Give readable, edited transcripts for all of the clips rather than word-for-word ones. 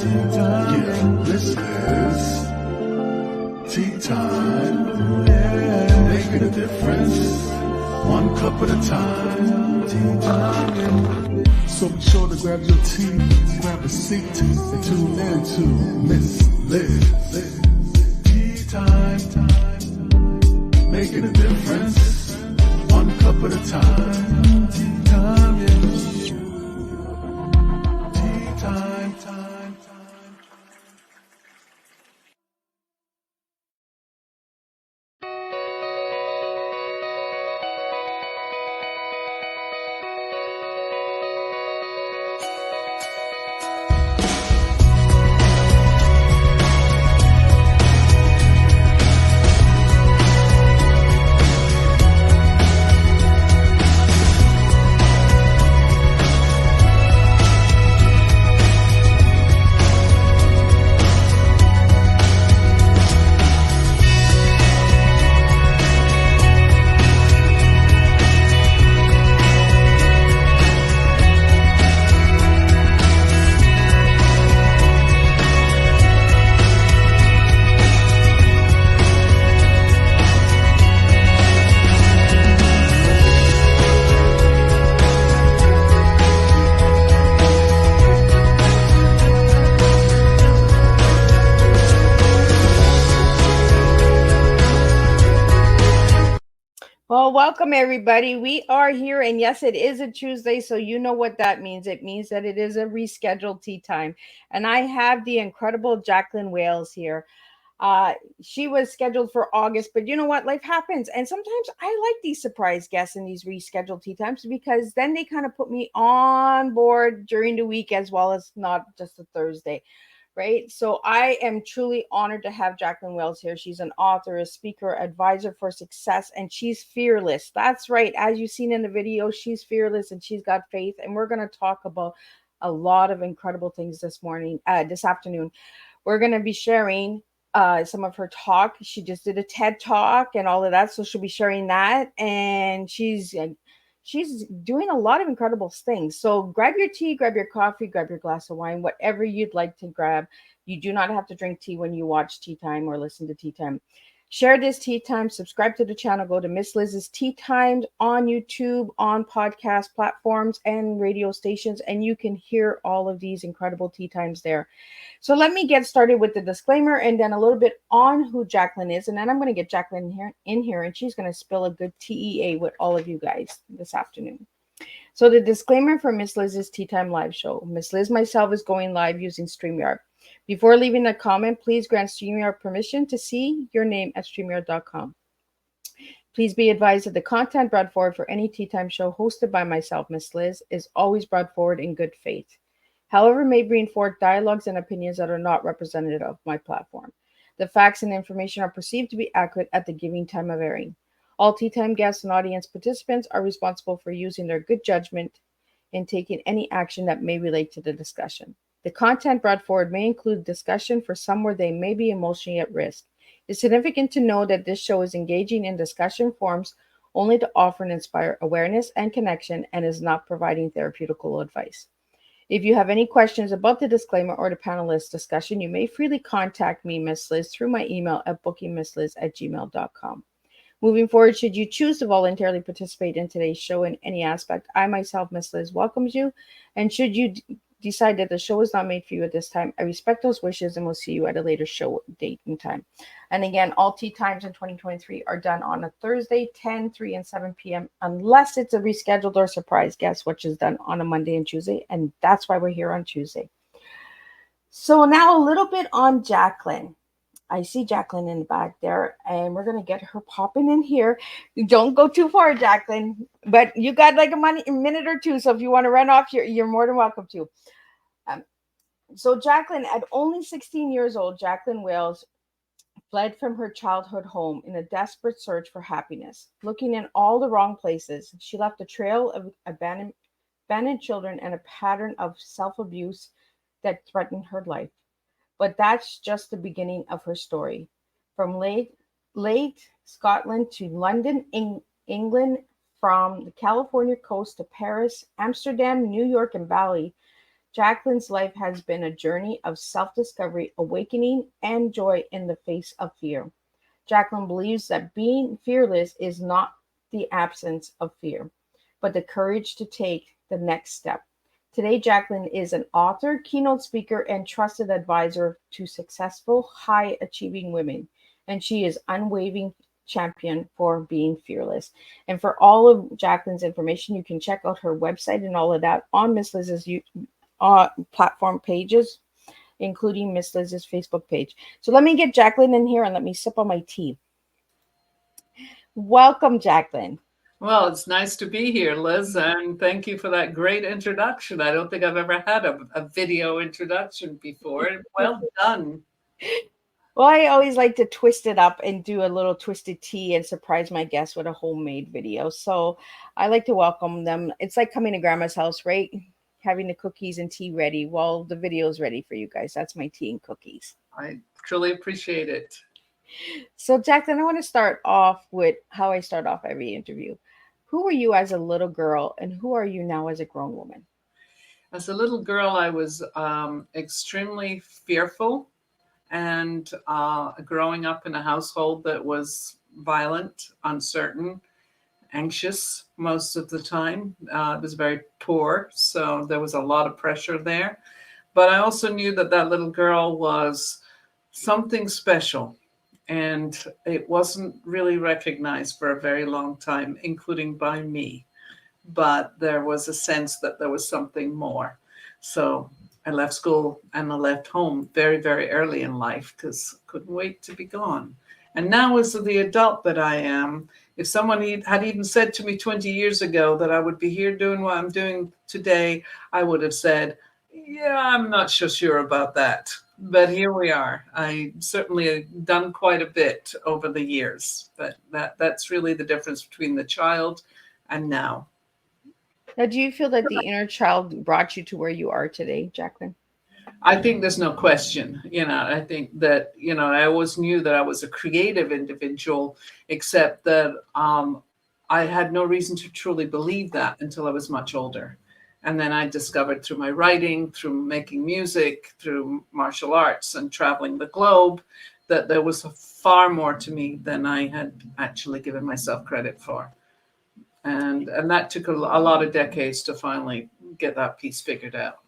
Yeah, this is tea time. Yeah. Making a difference, one cup at a time. Tea time. So be sure to grab your tea, grab a seat, and tune in to Miss Liz. Tea time. Making a difference, one cup at a time. Tea time, yeah. Tea time. Well, welcome everybody. We are here, and yes, it is a Tuesday, so you know what that means. It means that it is a rescheduled tea time, and I have the incredible Jacqueline Wales here. Uh, she was scheduled for August, but you know what? Life happens, and sometimes I like these surprise guests and these rescheduled tea times because then they kind of put me on board during the week as well as not just a Thursday, right? So I am truly honored to have Jacqueline Wales here. She's an author, a speaker, advisor for success, and she's fearless. That's right. As you've seen in the video, she's fearless and she's got faith. And we're going to talk about a lot of incredible things this afternoon. We're going to be sharing some of her talk. She just did a TED talk and all of that, so she'll be sharing that. And she's doing a lot of incredible things. So grab your tea, grab your coffee, grab your glass of wine, whatever you'd like to grab. You do not have to drink tea when you watch Tea Time or listen to Tea Time. Share this Tea Time, subscribe to the channel, go to Miss Liz's Tea Times on YouTube, on podcast platforms and radio stations, and you can hear all of these incredible Tea Times there. So let me get started with the disclaimer and then a little bit on who Jacqueline is. And then I'm going to get Jacqueline in here and she's going to spill a good TEA with all of you guys this afternoon. So the disclaimer for Miss Liz's Tea Time live show. Miss Liz myself is going live using StreamYard. Before leaving a comment, please grant StreamYard permission to see your name at StreamYard.com. Please be advised that the content brought forward for any Tea Time show hosted by myself, Miss Liz, is always brought forward in good faith. However, may bring forth dialogues and opinions that are not representative of my platform. The facts and information are perceived to be accurate at the given time of airing. All Tea Time guests and audience participants are responsible for using their good judgment in taking any action that may relate to the discussion. The content brought forward may include discussion for some where they may be emotionally at risk. It's significant to know that this show is engaging in discussion forums only to offer and inspire awareness and connection and is not providing therapeutical advice. If you have any questions about the disclaimer or the panelist discussion, you may freely contact me, Miss Liz, through my email at bookingmissliz@gmail.com. Moving forward, should you choose to voluntarily participate in today's show in any aspect, I myself, Miss Liz, welcomes you. And should you decide that the show is not made for you at this time, I respect those wishes and will see you at a later show date and time. And again, all Tea Times in 2023 are done on a Thursday, 10, 3, and 7 p.m. unless it's a rescheduled or surprise guest, which is done on a Monday and Tuesday. And that's why we're here on Tuesday. So now a little bit on Jacqueline. I see Jacqueline in the back there, and we're going to get her popping in here. Don't go too far, Jacqueline, but you got like a minute or two. So if you want to run off, you're more than welcome to. So Jacqueline, at only 16 years old, Jacqueline Wales fled from her childhood home in a desperate search for happiness. Looking in all the wrong places, she left a trail of abandoned children and a pattern of self-abuse that threatened her life. But that's just the beginning of her story. From late Scotland to London, England, from the California coast to Paris, Amsterdam, New York, and Bali, Jacqueline's life has been a journey of self discovery, awakening, and joy in the face of fear. Jacqueline believes that being fearless is not the absence of fear, but the courage to take the next step. Today, Jacqueline is an author, keynote speaker, and trusted advisor to successful, high achieving women. And she is unwavering champion for being fearless. And for all of Jacqueline's information, you can check out her website and all of that on Miss Liz's platform pages, including Miss Liz's Facebook page. So let me get Jacqueline in here and let me sip on my tea. Welcome, Jacqueline. Well, it's nice to be here, Liz, and thank you for that great introduction. I don't think I've ever had a video introduction before. Well done. Well, I always like to twist it up and do a little twisted tea and surprise my guests with a homemade video. So I like to welcome them. It's like coming to grandma's house, right? Having the cookies and tea ready while the video is ready for you guys. That's my tea and cookies. I truly appreciate it. So, Jacqueline, I want to start off with how I start off every interview. Who were you as a little girl, and who are you now as a grown woman? As a little girl, I was extremely fearful and growing up in a household that was violent, uncertain, anxious most of the time. It was very poor, so there was a lot of pressure there. But I also knew that that little girl was something special, and it wasn't really recognized for a very long time, including by me. But there was a sense that there was something more. So I left school and I left home very, very early in life because I couldn't wait to be gone. And now, as the adult that I am, if someone had even said to me 20 years ago that I would be here doing what I'm doing today, I would have said, yeah, I'm not so sure about that. But here we are. I certainly have done quite a bit over the years, but that's really the difference between the child and now. Now, do you feel that the inner child brought you to where you are today, Jacqueline? I think there's no question. I think that, I always knew that I was a creative individual, except that I had no reason to truly believe that until I was much older. And then I discovered through my writing, through making music, through martial arts and traveling the globe, that there was far more to me than I had actually given myself credit for. And that took a lot of decades to finally get that piece figured out.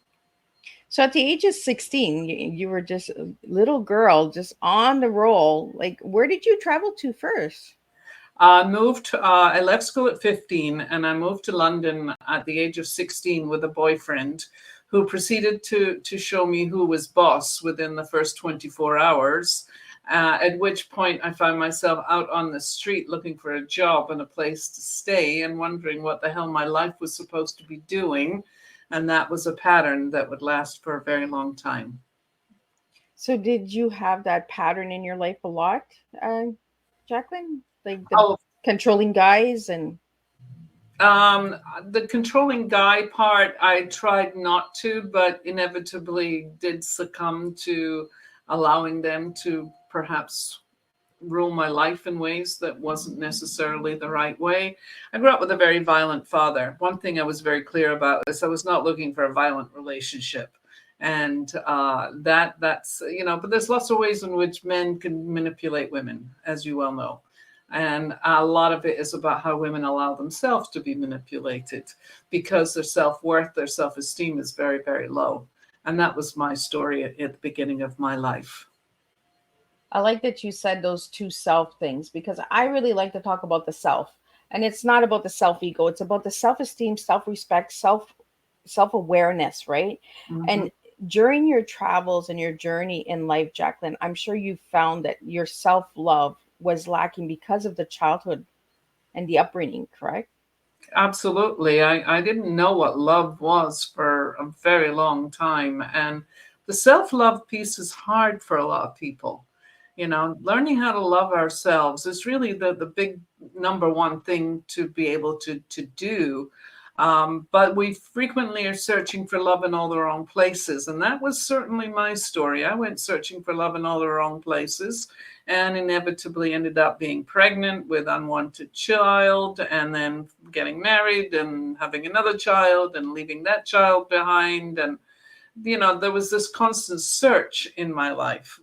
So at the age of 16, you were just a little girl, just on the roll. Like, where did you travel to first? I left school at 15 and I moved to London at the age of 16 with a boyfriend who proceeded to show me who was boss within the first 24 hours. At which point I found myself out on the street looking for a job and a place to stay and wondering what the hell my life was supposed to be doing. And that was a pattern that would last for a very long time. So did you have that pattern in your life a lot, Jacqueline? Like the controlling guys and... The controlling guy part, I tried not to, but inevitably did succumb to allowing them to perhaps rule my life in ways that wasn't necessarily the right way. I grew up with a very violent father. One thing I was very clear about is I was not looking for a violent relationship. And that's, but there's lots of ways in which men can manipulate women, as you well know. And a lot of it is about how women allow themselves to be manipulated because their self-worth, their self-esteem is very, very low. And that was my story at the beginning of my life. I like that you said those two self things because I really like to talk about the self. And it's not about the self-ego. It's about the self-esteem, self-respect, self-awareness, right? Mm-hmm. And during your travels and your journey in life, Jacqueline, I'm sure you found that your self-love was lacking because of the childhood and the upbringing, correct? Absolutely. I didn't know what love was for a very long time. And the self-love piece is hard for a lot of people. Learning how to love ourselves is really the big number one thing to be able to do. But we frequently are searching for love in all the wrong places. And that was certainly my story. I went searching for love in all the wrong places and inevitably ended up being pregnant with unwanted child and then getting married and having another child and leaving that child behind. And there was this constant search in my life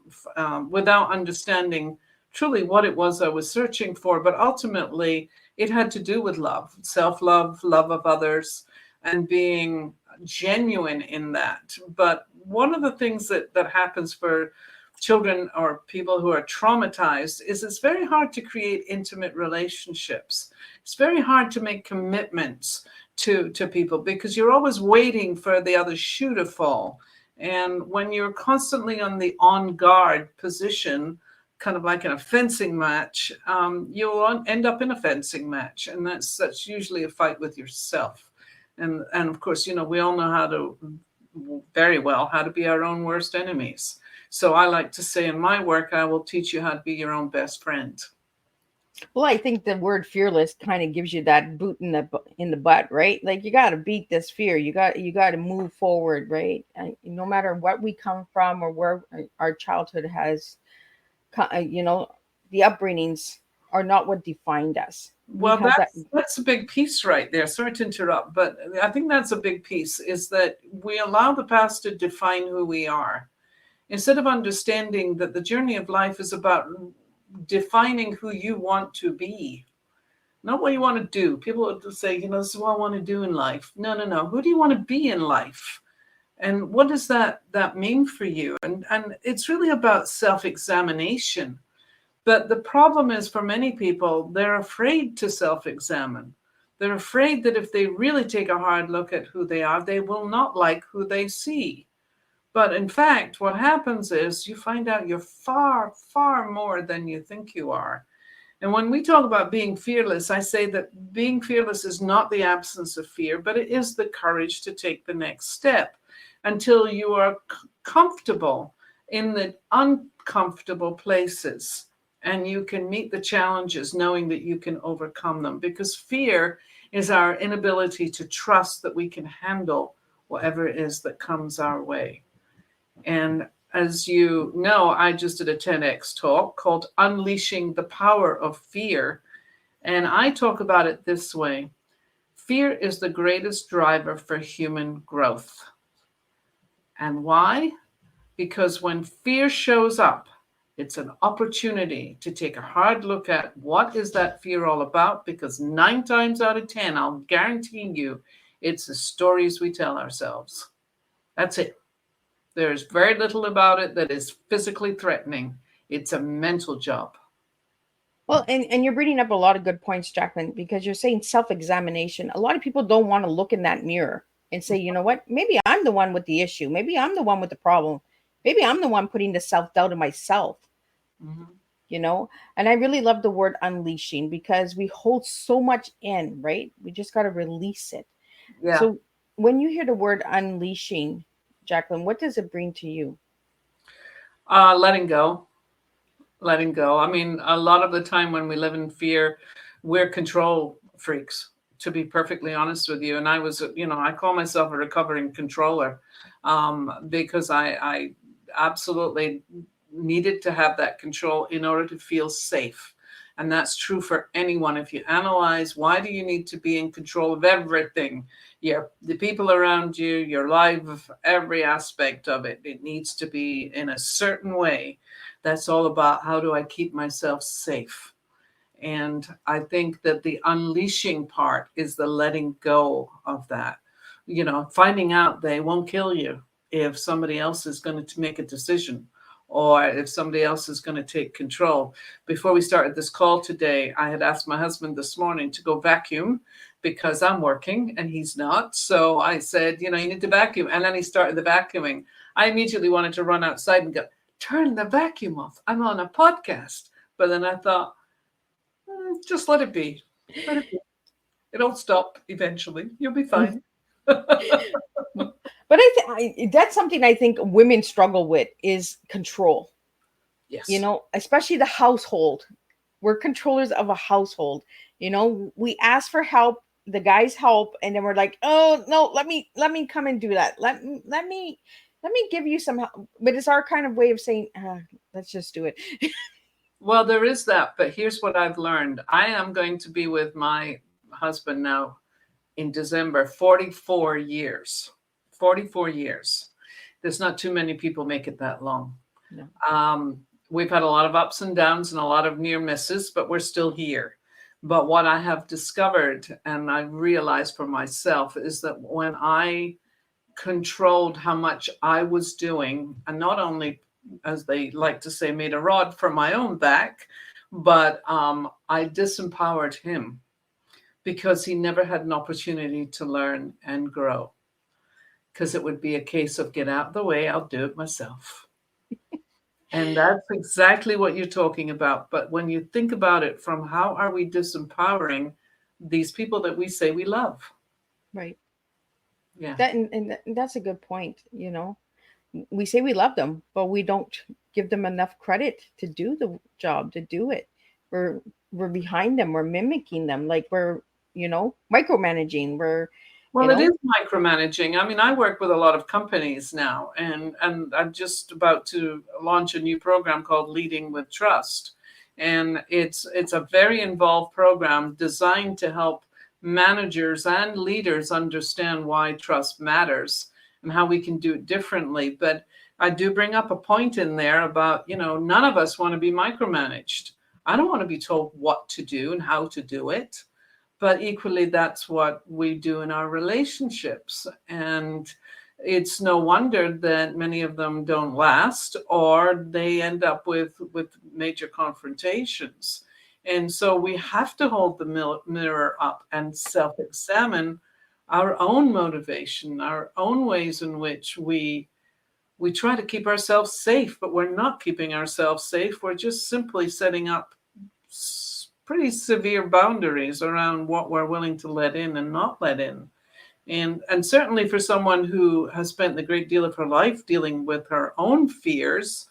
without understanding truly what it was I was searching for. But ultimately, it had to do with love, self-love, love of others, and being genuine in that. But one of the things that happens for children or people who are traumatized is it's very hard to create intimate relationships. It's very hard to make commitments to people because you're always waiting for the other shoe to fall. And when you're constantly on the on guard position, kind of like in a fencing match, you'll end up in a fencing match. And that's usually a fight with yourself. And of course, we all know very well how to be our own worst enemies. So I like to say in my work, I will teach you how to be your own best friend. Well, I think the word fearless kind of gives you that boot in the butt, right? Like you got to beat this fear. You got to move forward, right? And no matter what we come from or where our childhood has, the upbringings are not what defined us. Well, that's a big piece right there. Sorry to interrupt, but I think that's a big piece, is that we allow the past to define who we are, instead of understanding that the journey of life is about defining who you want to be, not what you want to do. People will say, this is what I want to do in life. No. Who do you want to be in life? And what does that mean for you? And it's really about self-examination. But the problem is, for many people, they're afraid to self-examine. They're afraid that if they really take a hard look at who they are, they will not like who they see. But in fact, what happens is you find out you're far, far more than you think you are. And when we talk about being fearless, I say that being fearless is not the absence of fear, but it is the courage to take the next step until you are comfortable in the uncomfortable places. And you can meet the challenges knowing that you can overcome them, because fear is our inability to trust that we can handle whatever it is that comes our way. And as you know, I just did a TEDx talk called Unleashing the Power of Fear. And I talk about it this way. Fear is the greatest driver for human growth. And why? Because when fear shows up, it's an opportunity to take a hard look at what is that fear all about, because 9 times out of 10, I'll guarantee you, it's the stories we tell ourselves. That's it. There's very little about it that is physically threatening. It's a mental job. Well, and you're bringing up a lot of good points, Jacqueline, because you're saying self-examination. A lot of people don't want to look in that mirror and say, you know what, maybe I'm the one with the issue. Maybe I'm the one with the problem. Maybe I'm the one putting the self-doubt in myself. And I really love the word unleashing, because we hold so much in, right? We just got to release it. Yeah. So when you hear the word unleashing, Jacqueline, what does it bring to you? Letting go. I mean, a lot of the time when we live in fear, we're control freaks, to be perfectly honest with you. And I was, I call myself a recovering controller, because I absolutely needed to have that control in order to feel safe. And that's true for anyone. If you analyze, why do you need to be in control of everything? The people around you, your life, every aspect of it, it needs to be in a certain way. That's all about, how do I keep myself safe? And I think that the unleashing part is the letting go of that. Finding out they won't kill you if somebody else is going to make a decision, or if somebody else is going to take control. Before we started this call today, I had asked my husband this morning to go vacuum, because I'm working and he's not. So I said, you need to vacuum. And then he started the vacuuming. I immediately wanted to run outside and go, turn the vacuum off. I'm on a podcast. But then I thought, just let it be. Let it be. It'll stop eventually. You'll be fine. But that's something I think women struggle with, is control. Yes. Especially the household. We're controllers of a household. We ask for help, the guys help, and then we're like, oh no, let me come and do that. Let me give you some help. But it's our kind of way of saying, let's just do it. Well, there is that. But here's what I've learned. I am going to be with my husband now in December, 44 years. 44 years. There's not too many people make it that long. No. We've had a lot of ups and downs and a lot of near misses, but we're still here. But what I have discovered and I realized for myself is that when I controlled how much I was doing, and not only, as they like to say, made a rod for my own back, but I disempowered him because he never had an opportunity to learn and grow. Because it would be a case of get out of the way, I'll do it myself. And that's exactly what you're talking about. But when you think about it from how are we disempowering these people that we say we love? Right. Yeah. And that's a good point. You know, we say we love them, but we don't give them enough credit to do the job, to do it. We're behind them. We're mimicking them. Like we're, you know, micromanaging. Well, it is micromanaging. I mean, I work with a lot of companies now, and I'm just about to launch a new program called Leading with Trust. And it's a very involved program designed to help managers and leaders understand why trust matters and how we can do it differently. But I do bring up a point in there about, you know, none of us want to be micromanaged. I don't want to be told what to do and how to do it. But equally, that's what we do in our relationships. And it's no wonder that many of them don't last or they end up with major confrontations. And so we have to hold the mirror up and self-examine our own motivation, our own ways in which we try to keep ourselves safe, but we're not keeping ourselves safe. We're just simply setting up pretty severe boundaries around what we're willing to let in and not let in. And certainly for someone who has spent a great deal of her life dealing with her own fears,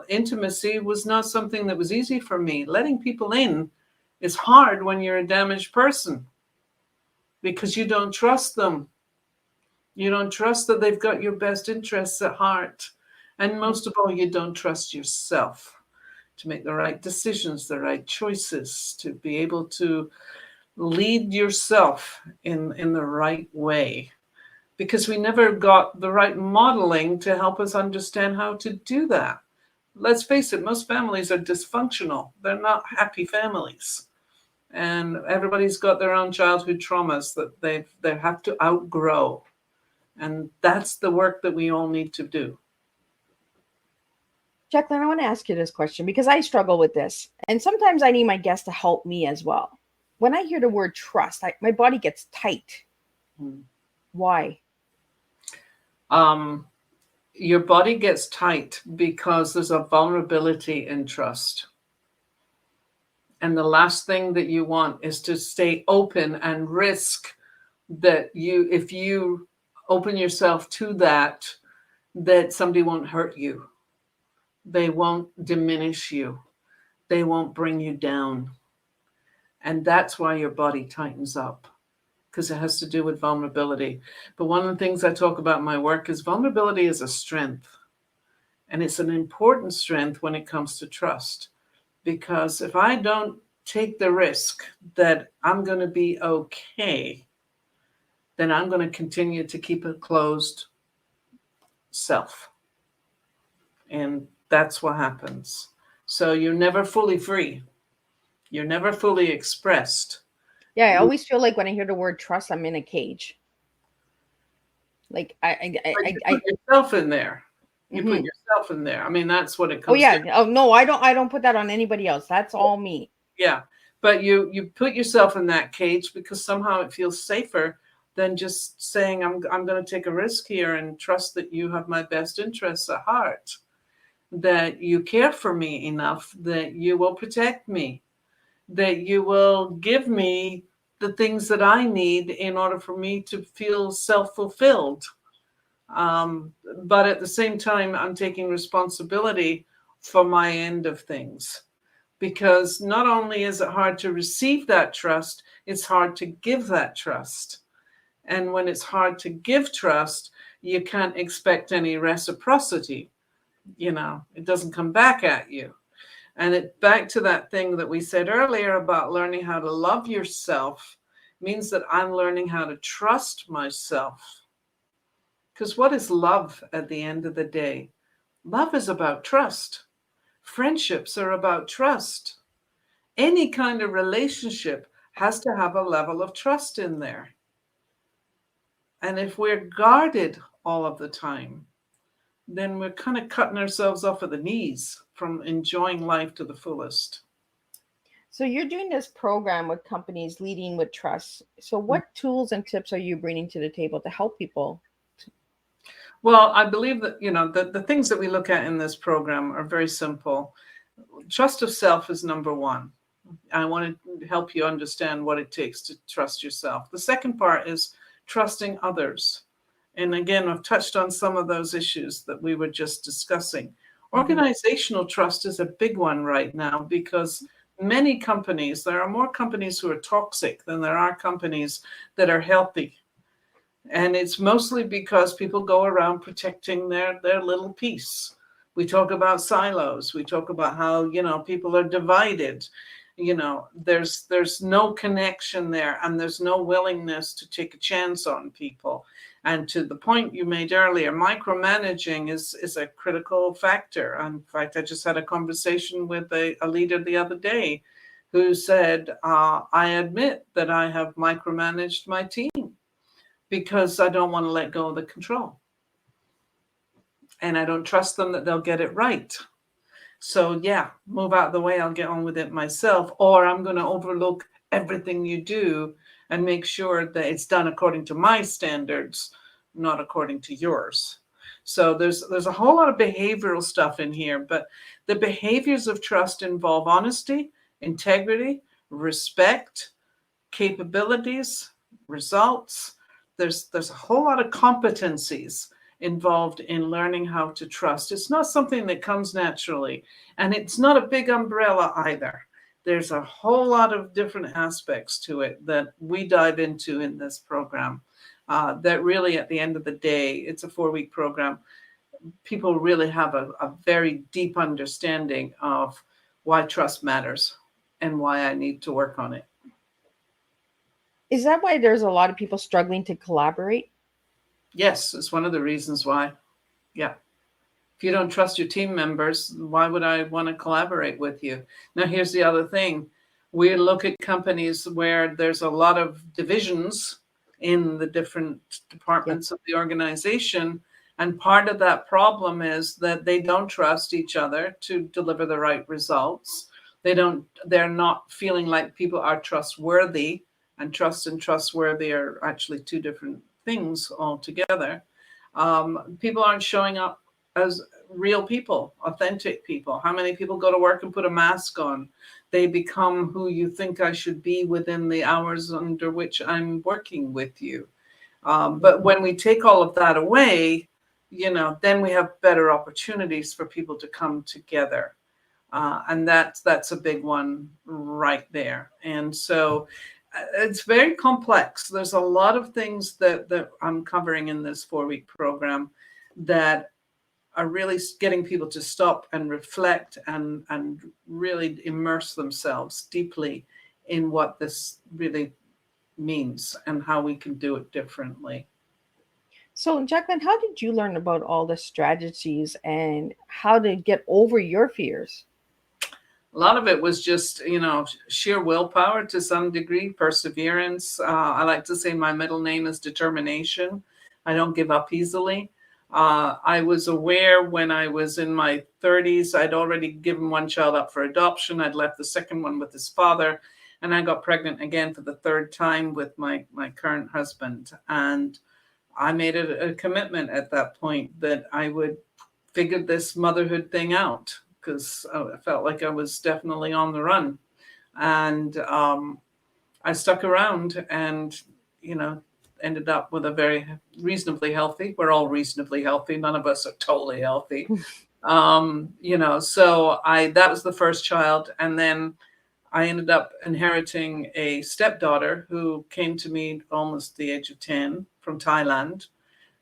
intimacy was not something that was easy for me. Letting people in is hard when you're a damaged person because you don't trust them. You don't trust that they've got your best interests at heart. And most of all, you don't trust yourself to make the right decisions, the right choices, to be able to lead yourself in the right way. Because we never got the right modeling to help us understand how to do that. Let's face it, most families are dysfunctional. They're not happy families. And everybody's got their own childhood traumas that they have to outgrow. And that's the work that we all need to do. Jacqueline, I want to ask you this question because I struggle with this. And sometimes I need my guests to help me as well. When I hear the word trust, my body gets tight. Why? Your body gets tight because there's a vulnerability in trust. And the last thing that you want is to stay open and risk that if you open yourself to that somebody won't hurt you. They won't diminish you. They won't bring you down. And that's why your body tightens up, because it has to do with vulnerability. But one of the things I talk about in my work is vulnerability is a strength. And it's an important strength when it comes to trust. Because if I don't take the risk that I'm going to be okay, then I'm going to continue to keep a closed self. And that's what happens. So you're never fully free. You're never fully expressed. Yeah, I always feel like when I hear the word trust, I'm in a cage. Like you put yourself in there. You put yourself in there. I mean, that's what it comes. Oh yeah. to. Oh no, I don't put that on anybody else. That's all me. Yeah, but you put yourself in that cage because somehow it feels safer than just saying I'm going to take a risk here and trust that you have my best interests at heart, that you care for me enough that you will protect me, that you will give me the things that I need in order for me to feel self-fulfilled. But at the same time, I'm taking responsibility for my end of things, because not only is it hard to receive that trust, it's hard to give that trust. And when it's hard to give trust, you can't expect any reciprocity. You know, it doesn't come back at you. And it back to that thing that we said earlier about learning how to love yourself means that I'm learning how to trust myself. Because what is love at the end of the day? Love is about trust. Friendships are about trust. Any kind of relationship has to have a level of trust in there. And if we're guarded all of the time, then we're kind of cutting ourselves off at the knees from enjoying life to the fullest. So you're doing this program with companies leading with trust. So what tools and tips are you bringing to the table to help people? Well, I believe that, the things that we look at in this program are very simple. Trust of self is number one. I want to help you understand what it takes to trust yourself. The second part is trusting others. And again, I've touched on some of those issues that we were just discussing. Organizational trust is a big one right now because many companies, there are more companies who are toxic than there are companies that are healthy. And it's mostly because people go around protecting their little piece. We talk about silos. We talk about how, people are divided. There's no connection there, and there's no willingness to take a chance on people. And to the point you made earlier, micromanaging is a critical factor. In fact, I just had a conversation with a leader the other day who said, I admit that I have micromanaged my team because I don't want to let go of the control. And I don't trust them that they'll get it right. So yeah, move out of the way, I'll get on with it myself, or I'm going to overlook everything you do and make sure that it's done according to my standards, not according to yours. So there's a whole lot of behavioral stuff in here, but the behaviors of trust involve honesty, integrity, respect, capabilities, results. There's a whole lot of competencies involved in learning how to trust. It's not something that comes naturally, and it's not a big umbrella either. There's a whole lot of different aspects to it that we dive into in this program that really, at the end of the day, it's a 4-week program. People really have a very deep understanding of why trust matters and why I need to work on it. Is that why there's a lot of people struggling to collaborate? Yes, it's one of the reasons why. Yeah. If you don't trust your team members, why would I want to collaborate with you? Now, here's the other thing. We look at companies where there's a lot of divisions in the different departments of the organization. And part of that problem is that they don't trust each other to deliver the right results. They're not feeling like people are trustworthy, and trust and trustworthy are actually two different things altogether. People aren't showing up as real people, authentic people. How many people go to work and put a mask on? They become who you think I should be within the hours under which I'm working with you. But when we take all of that away, then we have better opportunities for people to come together. And that's a big one right there. And so it's very complex. There's a lot of things that I'm covering in this 4-week program that are really getting people to stop and reflect and really immerse themselves deeply in what this really means and how we can do it differently. So, Jacqueline, how did you learn about all the strategies and how to get over your fears? A lot of it was just, sheer willpower to some degree, perseverance. I like to say my middle name is determination. I don't give up easily. I was aware when I was in my 30s, I'd already given one child up for adoption. I'd left the second one with his father, and I got pregnant again for the third time with my current husband. And I made a commitment at that point that I would figure this motherhood thing out, because I felt like I was definitely on the run. And I stuck around and, ended up with a very reasonably healthy. We're all reasonably healthy. None of us are totally healthy. So that was the first child. And then I ended up inheriting a stepdaughter who came to me almost the age of 10 from Thailand.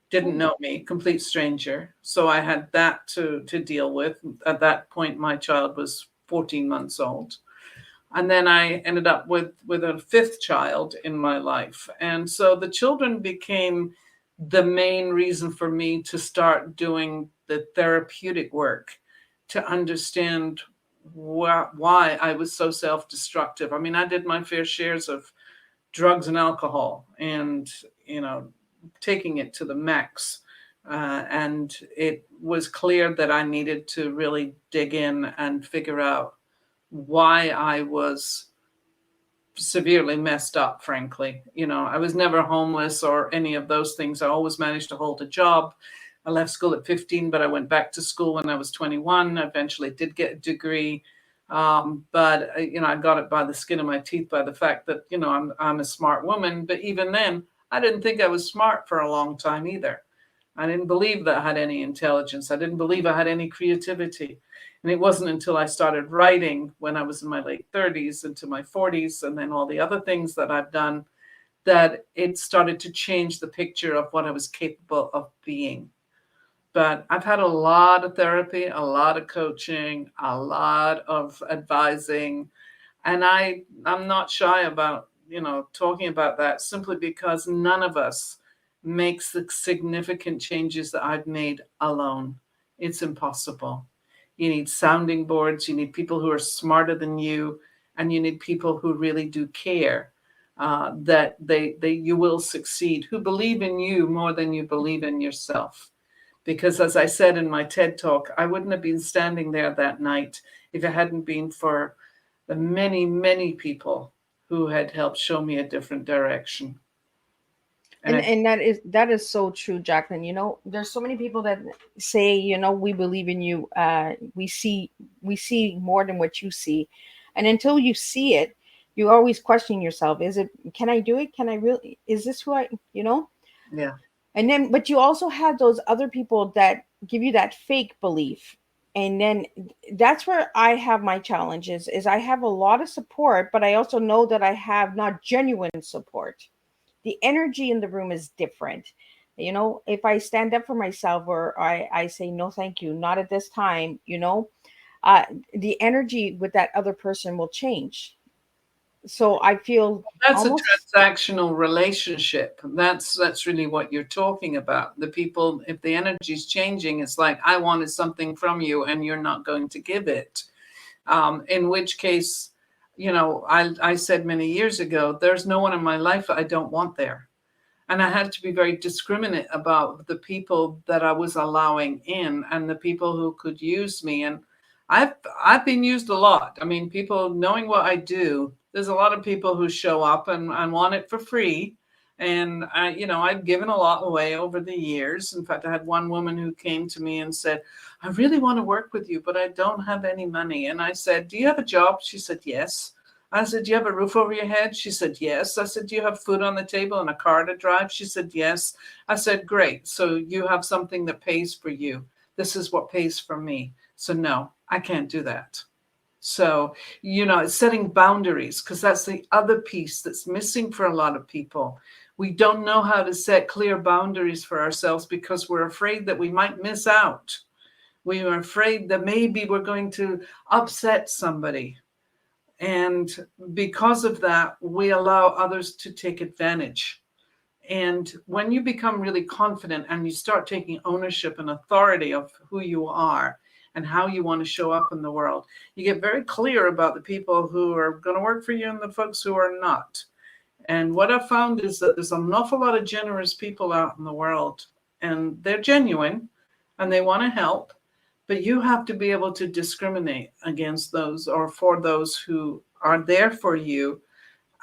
Didn't know me, complete stranger. So I had that to deal with. At that point, my child was 14 months old. And then I ended up with a fifth child in my life. And so the children became the main reason for me to start doing the therapeutic work, to understand why I was so self-destructive. I mean, I did my fair shares of drugs and alcohol, and taking it to the max. And it was clear that I needed to really dig in and figure out why I was severely messed up, frankly. I was never homeless or any of those things. I always managed to hold a job. I left school at 15, but I went back to school when I was 21. I eventually did get a degree. But I got it by the skin of my teeth, by the fact that, I'm a smart woman. But even then, I didn't think I was smart for a long time either. I didn't believe that I had any intelligence. I didn't believe I had any creativity. And it wasn't until I started writing when I was in my late 30s into my 40s, and then all the other things that I've done, that it started to change the picture of what I was capable of being. But I've had a lot of therapy, a lot of coaching, a lot of advising. And I'm not shy about, talking about that, simply because none of us makes the significant changes that I've made alone. It's impossible. You need sounding boards, you need people who are smarter than you, and you need people who really do care, that you will succeed, who believe in you more than you believe in yourself. Because as I said in my TED talk, I wouldn't have been standing there that night if it hadn't been for the many, many people who had helped show me a different direction. And that is so true, Jacqueline. There's so many people that say, we believe in you. We see more than what you see, and until you see it, you always question yourself. Can I do it? Can I really? Is this who I? Yeah. And then, but you also have those other people that give you that fake belief. And then that's where I have my challenges. Is I have a lot of support, but I also know that I have not genuine support. The energy in the room is different. If I stand up for myself, or I say, no, thank you, not at this time, the energy with that other person will change. So I feel That's a almost, transactional relationship. That's really what you're talking about. The people, if the energy's changing, it's like, I wanted something from you and you're not going to give it. In which case, I said many years ago, there's no one in my life I don't want there. And I had to be very discriminate about the people that I was allowing in, and the people who could use me. And I've been used a lot. I mean, people knowing what I do, there's a lot of people who show up and want it for free. And I've given a lot away over the years. In fact, I had one woman who came to me and said, I really want to work with you, but I don't have any money. And I said, do you have a job? She said, yes. I said, do you have a roof over your head? She said, yes. I said, do you have food on the table and a car to drive? She said, yes. I said, great. So you have something that pays for you. This is what pays for me. So no, I can't do that. So, it's setting boundaries, because that's the other piece that's missing for a lot of people. We don't know how to set clear boundaries for ourselves because we're afraid that we might miss out. We are afraid that maybe we're going to upset somebody. And because of that, we allow others to take advantage. And when you become really confident and you start taking ownership and authority of who you are and how you want to show up in the world, you get very clear about the people who are going to work for you and the folks who are not. And what I've found is that there's an awful lot of generous people out in the world, and they're genuine and they want to help. But you have to be able to discriminate against those, or for those who are there for you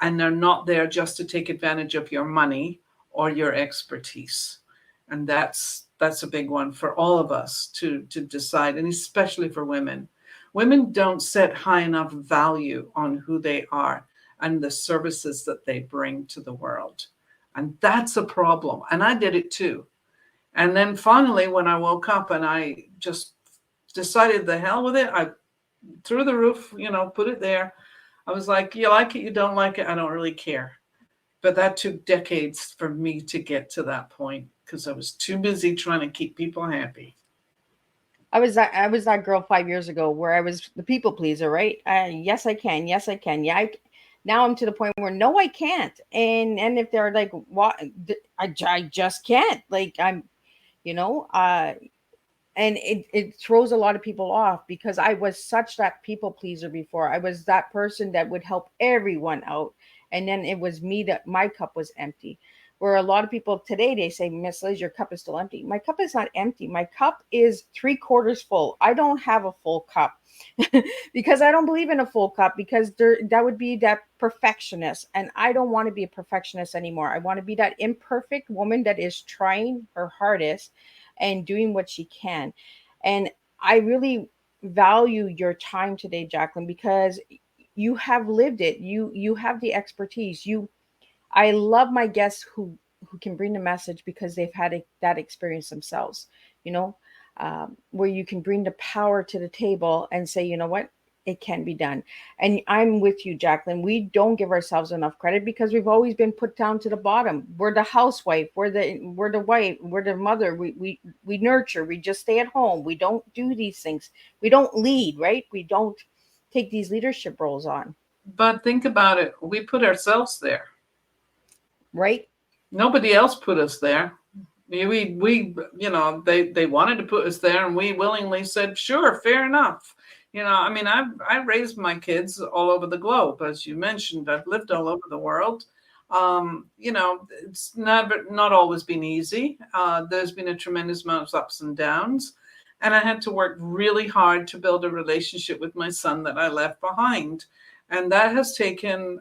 and they're not there just to take advantage of your money or your expertise. And that's a big one for all of us to decide, and especially for women. Women don't set high enough value on who they are and the services that they bring to the world. And that's a problem. And I did it too. And then finally, when I woke up and I just decided the hell with it, I threw the roof, put it there. I was like, you like it, you don't like it, I don't really care. But that took decades for me to get to that point, because I was too busy trying to keep people happy. I was that girl 5 years ago where I was the people pleaser, right? Yes, I can. Yes, I can. Yeah, Now I'm to the point where no, I can't. And if they're like, what, I just can't. Like I'm, you know, and it throws a lot of people off because I was such that people pleaser before. I was that person that would help everyone out. And then it was me that my cup was empty. Where a lot of people today, they say, Miss Liz, your cup is still empty. My cup is not empty. My cup is 3/4 full. I don't have a full cup because I don't believe in a full cup because that would be that perfectionist. And I don't want to be a perfectionist anymore. I want to be that imperfect woman that is trying her hardest and doing what she can. And I really value your time today, Jacqueline, because you have lived it. You have the expertise. I love my guests who can bring the message because they've had that experience themselves. You know, where you can bring the power to the table and say, you know what, it can be done. And I'm with you, Jacqueline. We don't give ourselves enough credit because we've always been put down to the bottom. We're the housewife. We're the wife. We're the mother. We nurture. We just stay at home. We don't do these things. We don't lead, right? We don't take these leadership roles on, But think about it. We put ourselves there. right? Nobody else put us there. We they wanted to put us there, and we willingly said, sure, fair enough. I mean, I raised my kids all over the globe, as you mentioned. I've lived all over the world. It's not always been easy. There's been a tremendous amount of ups and downs, and I had to work really hard to build a relationship with my son that I left behind. And that has taken,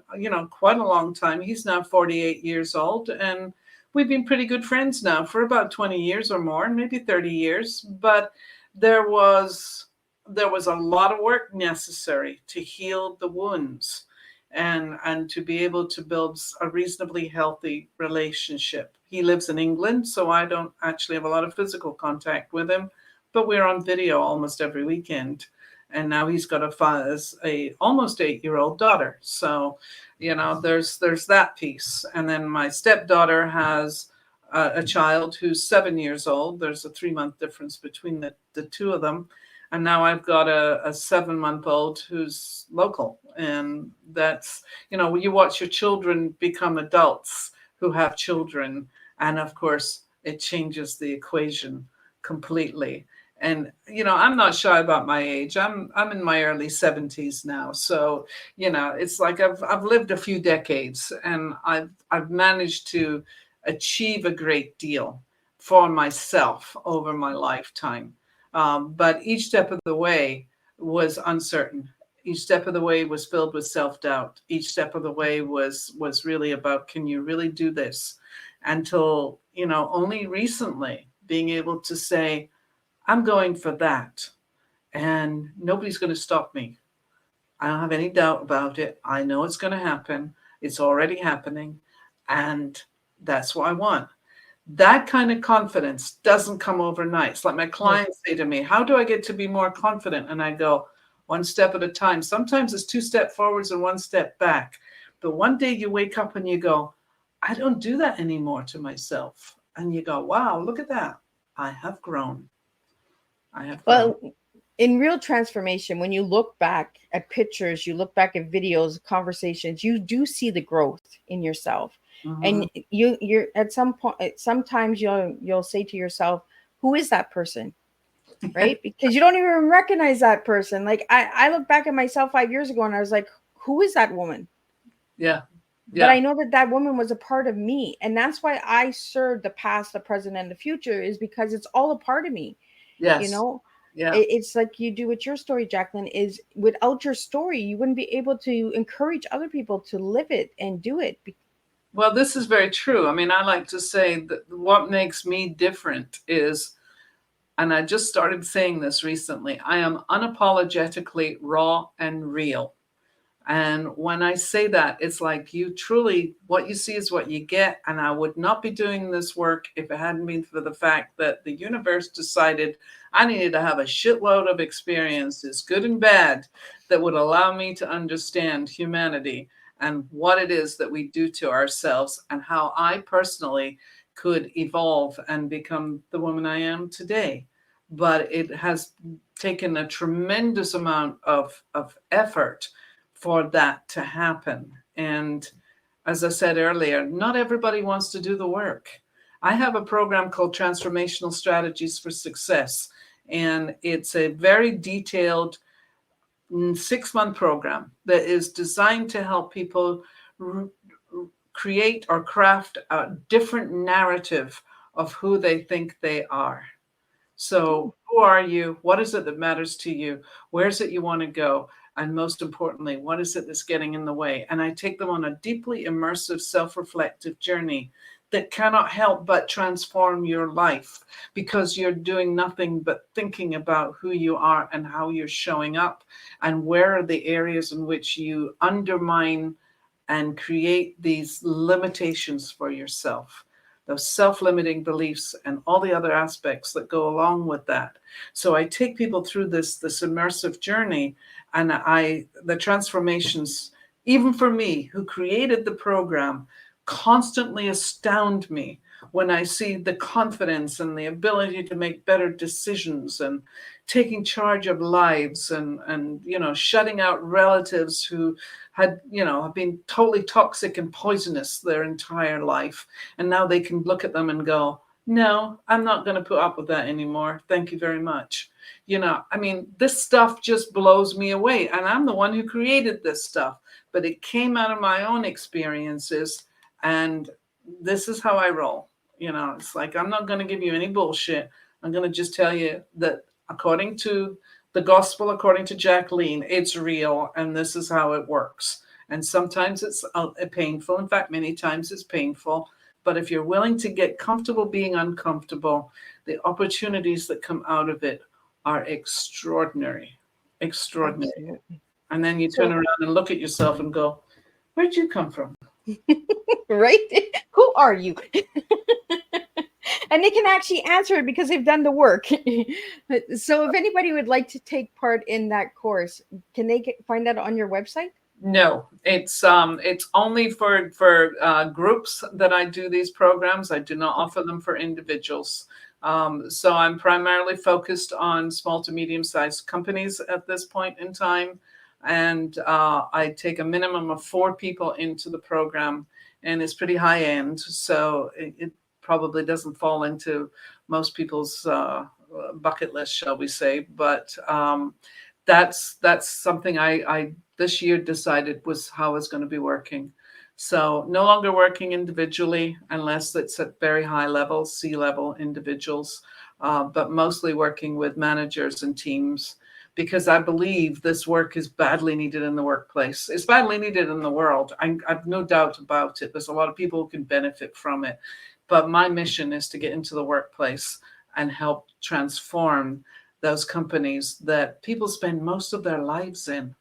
quite a long time. He's now 48 years old, and we've been pretty good friends now for about 20 years or more, maybe 30 years. But there was a lot of work necessary to heal the wounds and to be able to build a reasonably healthy relationship. He lives in England, so I don't actually have a lot of physical contact with him, but we're on video almost every weekend. And now he's got a almost 8-year-old daughter. So, there's that piece. And then my stepdaughter has a child who's 7 years old. There's a 3-month difference between the two of them. And now I've got a 7-month-old who's local. And that's, when you watch your children become adults who have children. And of course, it changes the equation completely. And I'm not shy about my age. I'm in my early 70s now. So, it's like I've lived a few decades, and I've managed to achieve a great deal for myself over my lifetime. But each step of the way was uncertain. Each step of the way was filled with self-doubt. Each step of the way was really about, can you really do this? Until, only recently being able to say, I'm going for that, and nobody's going to stop me. I don't have any doubt about it. I know it's going to happen. It's already happening, and that's what I want. That kind of confidence doesn't come overnight. It's like my clients say to me, how do I get to be more confident? And I go, one step at a time. Sometimes it's 2 steps forwards and 1 step back. But one day you wake up and you go, I don't do that anymore to myself. And you go, wow, look at that. I have grown. Well, in real transformation, when you look back at pictures, you look back at videos, conversations, you do see the growth in yourself. Mm-hmm. And you're at some point, sometimes you'll say to yourself, who is that person? Right? Because you don't even recognize that person. Like I look back at myself 5 years ago and I was like, who is that woman? Yeah. But I know that woman was a part of me. And that's why I serve the past, the present, and the future, is because it's all a part of me. Yes. Yeah. It's like you do with your story, Jacqueline, is without your story, you wouldn't be able to encourage other people to live it and do it. Well, this is very true. I mean, I like to say that what makes me different is, and I just started saying this recently, I am unapologetically raw and real. And when I say that, it's like you truly, what you see is what you get. And I would not be doing this work if it hadn't been for the fact that the universe decided I needed to have a shitload of experiences, good and bad, that would allow me to understand humanity and what it is that we do to ourselves, and how I personally could evolve and become the woman I am today. But it has taken a tremendous amount of effort for that to happen. And as I said earlier, not everybody wants to do the work. I have a program called Transformational Strategies for Success, and it's a very detailed 6-month program that is designed to help people create or craft a different narrative of who they think they are. So, who are you? What is it that matters to you? Where is it you want to go? And most importantly, what is it that's getting in the way? And I take them on a deeply immersive, self-reflective journey that cannot help but transform your life, because you're doing nothing but thinking about who you are and how you're showing up, and where are the areas in which you undermine and create these limitations for yourself, those self-limiting beliefs and all the other aspects that go along with that. So I take people through this immersive journey, and the transformations, even for me, who created the program, constantly astound me when I see the confidence and the ability to make better decisions and taking charge of lives, and shutting out relatives who had have been totally toxic and poisonous their entire life, and now they can look at them and go, no, I'm not going to put up with that anymore, thank you very much. I mean, this stuff just blows me away, and I'm the one who created this stuff, but it came out of my own experiences, and this is how I roll. It's like, I'm not going to give you any bullshit. I'm going to just tell you that according to the gospel, according to Jacqueline, it's real, and this is how it works. And sometimes it's painful. In fact, many times it's painful. But if you're willing to get comfortable being uncomfortable, the opportunities that come out of it are extraordinary, extraordinary. Absolutely. And then you turn around and look at yourself and go, where'd you come from? Right? Who are you? And they can actually answer it because they've done the work. So if anybody would like to take part in that course, can they find that on your website? No, it's only for groups that I do these programs. I do not offer them for individuals. So I'm primarily focused on small to medium-sized companies at this point in time. And I take a minimum of 4 people into the program, and it's pretty high end. So it probably doesn't fall into most people's bucket list, shall we say. But that's something I this year decided was how I was going to be working. So no longer working individually, unless it's at very high level, C-level individuals, but mostly working with managers and teams, because I believe this work is badly needed in the workplace. It's badly needed in the world. I've no doubt about it. There's a lot of people who can benefit from it. But my mission is to get into the workplace and help transform those companies that people spend most of their lives in,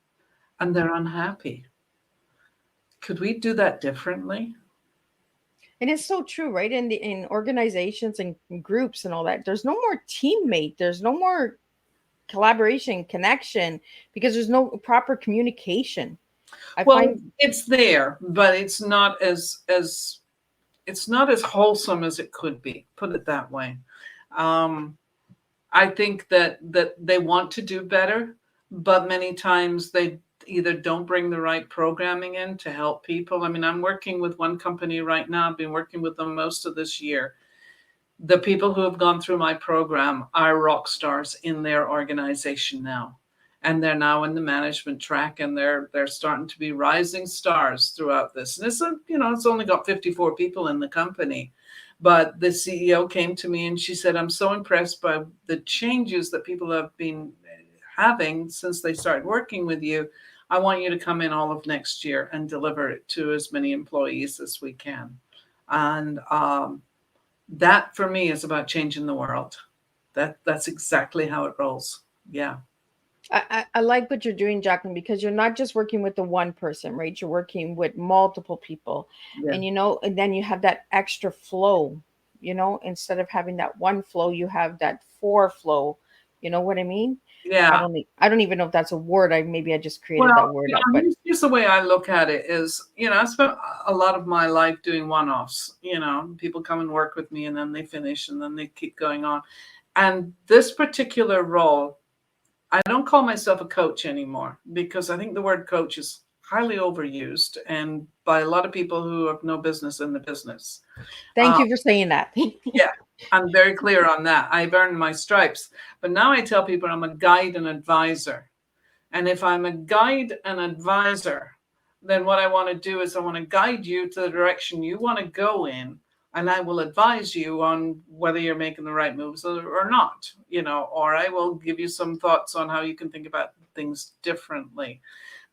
and they're unhappy. Could we do that differently? And it's so true, right? In organizations and groups and all that, there's no more teammate. There's no more collaboration, connection, because there's no proper communication. It's there, but it's not as wholesome as it could be. Put it that way. I think that they want to do better, but many times they either don't bring the right programming in to help people. I mean, I'm working with one company right now. I've been working with them most of this year. The people who have gone through my program are rock stars in their organization now. And they're now in the management track, and they're starting to be rising stars throughout this. And it's only got 54 people in the company. But the CEO came to me and she said, I'm so impressed by the changes that people have been having since they started working with you. I want you to come in all of next year and deliver it to as many employees as we can. And that for me is about changing the world. That's exactly how it rolls. Yeah. I like what you're doing, Jacqueline, because you're not just working with the one person, right? You're working with multiple people. Yeah. And then you have that extra flow, instead of having that one flow, you have that 4 flow. You know what I mean? Yeah. I don't even know if that's a word. Maybe I just created that word up. But here's the way I look at it is, I spent a lot of my life doing one-offs. People come and work with me, and then they finish, and then they keep going on. And this particular role, I don't call myself a coach anymore, because I think the word coach is highly overused and by a lot of people who have no business in the business. Thank you for saying that. Yeah, I'm very clear on that. I've earned my stripes. But now I tell people I'm a guide and advisor. And if I'm a guide and advisor, then what I want to do is I want to guide you to the direction you want to go in. And I will advise you on whether you're making the right moves or not, or I will give you some thoughts on how you can think about things differently.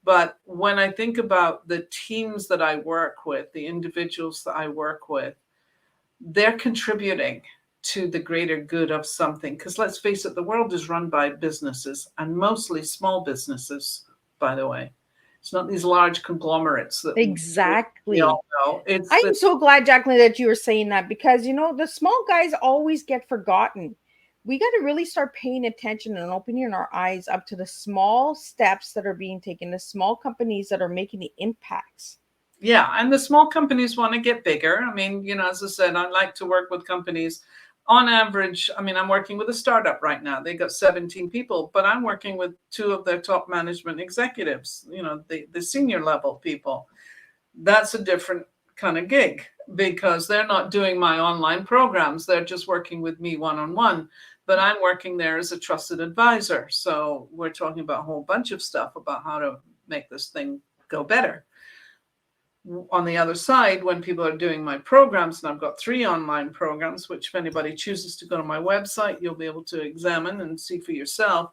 But when I think about the teams that I work with, the individuals that I work with, they're contributing to the greater good of something. Because let's face it, the world is run by businesses, and mostly small businesses, by the way. It's not these large conglomerates that Exactly. we all know. I'm so glad, Jacqueline, that you were saying that, because, the small guys always get forgotten. We got to really start paying attention and opening our eyes up to the small steps that are being taken, the small companies that are making the impacts. Yeah, and the small companies want to get bigger. I mean, as I said, I like to work with companies. On average, I mean, I'm working with a startup right now. They got 17 people, but I'm working with 2 of their top management executives, the senior level people. That's a different kind of gig because they're not doing my online programs. They're just working with me one-on-one, but I'm working there as a trusted advisor. So we're talking about a whole bunch of stuff about how to make this thing go better. On the other side, when people are doing my programs, and I've got 3 online programs, which if anybody chooses to go to my website, you'll be able to examine and see for yourself.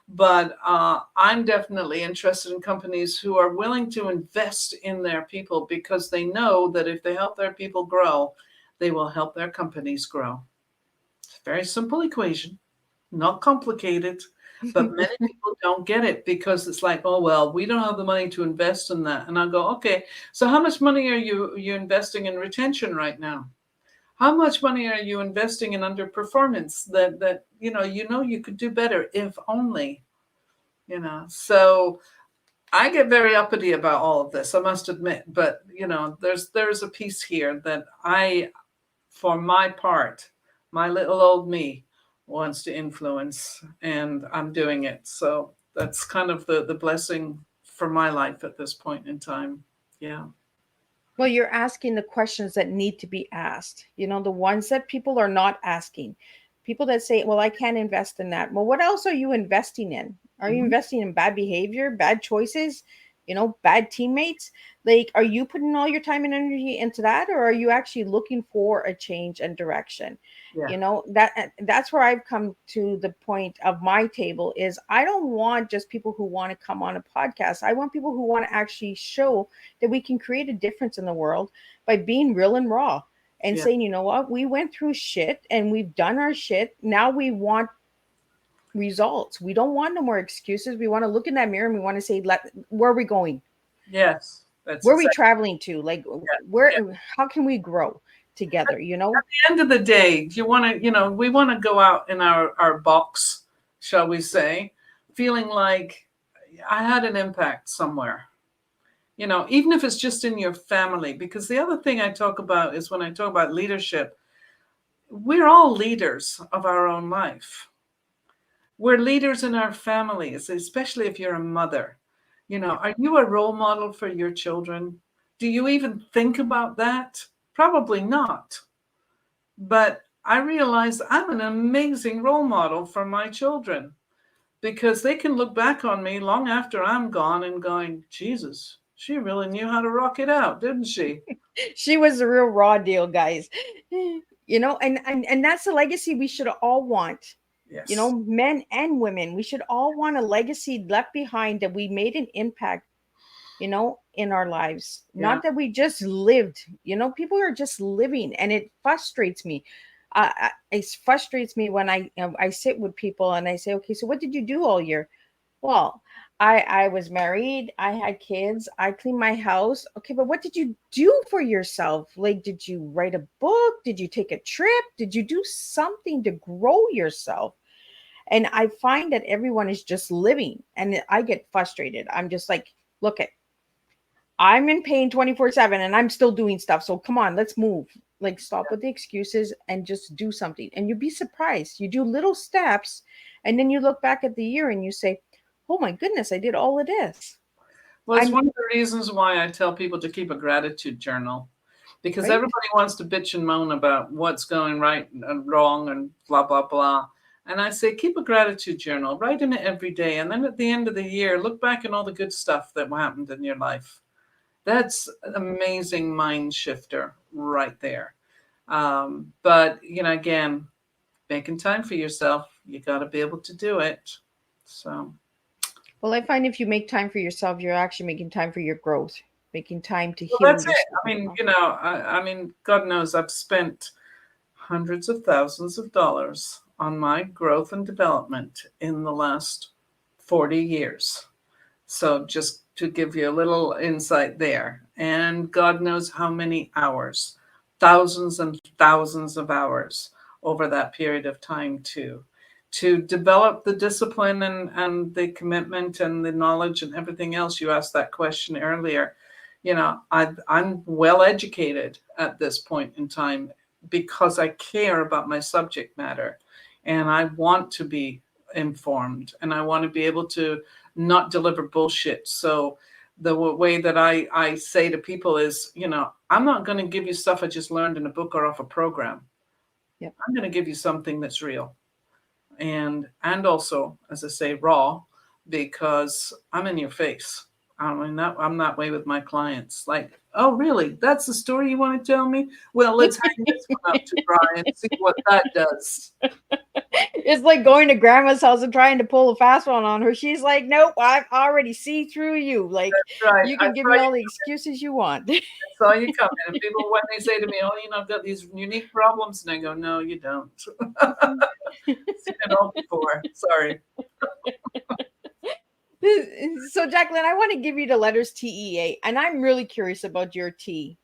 But I'm definitely interested in companies who are willing to invest in their people because they know that if they help their people grow, they will help their companies grow. It's a very simple equation, not complicated. But many people don't get it because it's like, oh, well, we don't have the money to invest in that. And I go, okay, so how much money are you investing in retention right now? How much money are you investing in underperformance that you could do better if only, So I get very uppity about all of this, I must admit. But, there's a piece here that for my part, my little old me, wants to influence, and I'm doing it. So that's kind of the blessing for my life at this point in time. Yeah. Well, you're asking the questions that need to be asked, the ones that people are not asking. People that say, well, I can't invest in that. Well, what else are you investing in? Are you investing in bad behavior, bad choices, bad teammates? Like, are you putting all your time and energy into that, or are you actually looking for a change and direction? Yeah. That's where I've come to the point of my table is I don't want just people who want to come on a podcast. I want people who want to actually show that we can create a difference in the world by being real and raw and Yeah. saying, you know what, we went through shit and we've done our shit. Now we want results. We don't want no more excuses. We want to look in that mirror and we want to say, where are we going? Yes. That's Where are we exactly. traveling to? Like, how can we grow together? At the end of the day, we want to go out in our box, shall we say, feeling like I had an impact somewhere. Even if it's just in your family, because the other thing I talk about is when I talk about leadership, we're all leaders of our own life. We're leaders in our families, especially if you're a mother. Are you a role model for your children? Do you even think about that? Probably not. But I realize I'm an amazing role model for my children because they can look back on me long after I'm gone and going, Jesus, she really knew how to rock it out, didn't she? She was the real raw deal, guys. And that's the legacy we should all want. Yes. Men and women, we should all want a legacy left behind that we made an impact, in our lives. Yeah. Not that we just lived. People are just living, and it frustrates me. It frustrates me when I sit with people and I say, okay, so what did you do all year? Well, I was married, I had kids, I cleaned my house. Okay, but what did you do for yourself? Like, did you write a book? Did you take a trip? Did you do something to grow yourself? And I find that everyone is just living, and I get frustrated. I'm just like, look at, I'm in pain 24/7 and I'm still doing stuff. So come on, let's move. Like, stop with the excuses and just do something. And you'd be surprised. You do little steps and then you look back at the year and you say, oh my goodness, I did all of this. Well, it's I'm one of the reasons why I tell people to keep a gratitude journal, because right. everybody wants to bitch and moan about what's going right and wrong and blah, blah, blah. And I say, keep a gratitude journal, write in it every day. And then at the end of the year, look back at all the good stuff that happened in your life. That's an amazing mind shifter right there. But, again, making time for yourself, you got to be able to do it. So. Well, I find if you make time for yourself, you're actually making time for your growth, making time to Well, heal that's it. yourself. I mean, God knows I've spent hundreds of thousands of dollars on my growth and development in the last 40 years. So just to give you a little insight there. And God knows how many hours, thousands and thousands of hours over that period of time too. To develop the discipline and the commitment and the knowledge and everything else. You asked that question earlier. I'm well educated at this point in time because I care about my subject matter and I want to be informed and I want to be able to not deliver bullshit. So the way that I say to people is, I'm not going to give you stuff I just learned in a book or off a program. Yep. I'm going to give you something that's real. And also, as I say, raw, because I'm in your face. I'm that way with my clients. Like, oh, really? That's the story you want to tell me? Well, let's hang this one up to dry and see what that does. It's like going to grandma's house and trying to pull a fast one on her. She's like, nope, I already see through you. Like, That's right. you can give me all the excuses you want. Saw you coming. And people, when they say to me, oh, I've got these unique problems, and I go, no, you don't. Seen it all before. Sorry. So, Jacqueline, I want to give you the letters TEA, and I'm really curious about your T.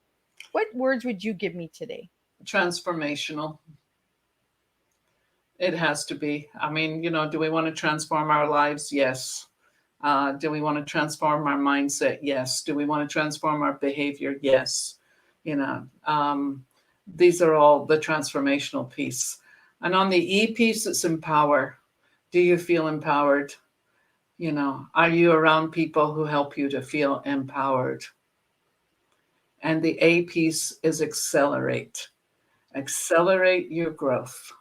What words would you give me today? Transformational. It has to be. I mean, do we want to transform our lives? Yes. Do we want to transform our mindset? Yes. Do we want to transform our behavior? Yes. These are all the transformational piece. And on the E piece, it's empower. Do you feel empowered? Are you around people who help you to feel empowered? And the A piece is accelerate. Accelerate your growth.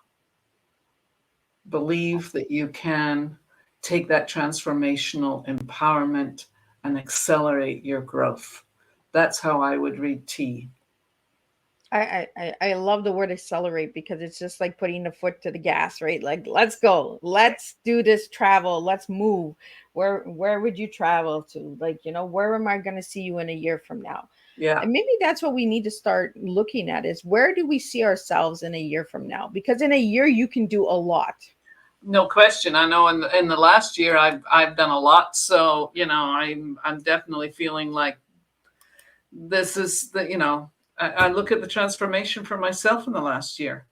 Believe that you can take that transformational empowerment and accelerate your growth. That's how I would read T. I love the word accelerate because it's just like putting a foot to the gas, right? Like, let's go, let's do this travel, let's move. Where would you travel to? Like, where am I going to see you in a year from now? Yeah. And maybe that's what we need to start looking at is where do we see ourselves in a year from now? Because in a year you can do a lot. No question. I know in the last year I've done a lot. So, I'm definitely feeling like this is I look at the transformation for myself in the last year.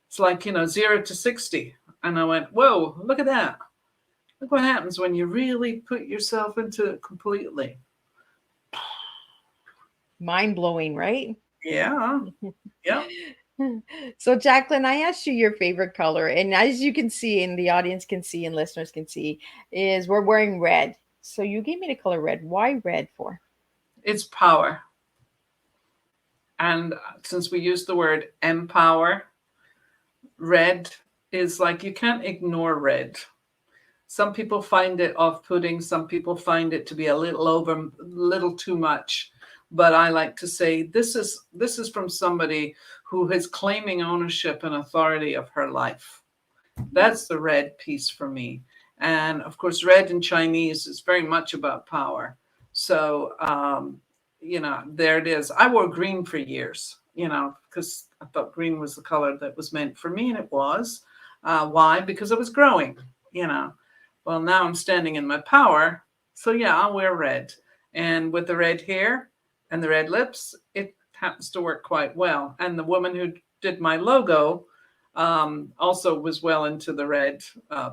It's like, 0 to 60. And I went, whoa, look at that. Look what happens when you really put yourself into it completely. Mind blowing, right? Yeah. Yeah. So, Jacqueline, I asked you your favorite color, and as you can see, and the audience can see, and listeners can see, is we're wearing red. So, you gave me the color red. Why red for? It's power. And since we use the word empower, red is like you can't ignore red. Some people find it off-putting. Some people find it to be a little too much. But I like to say this is from somebody who is claiming ownership and authority of her life. That's the red piece for me. And of course, red in Chinese is very much about power. So, there it is. I wore green for years, because I thought green was the color that was meant for me. And it was. Why? Because I was growing, Well, now I'm standing in my power. So yeah, I'll wear red. And with the red hair and the red lips, it happens to work quite well. And the woman who did my logo also was well into the red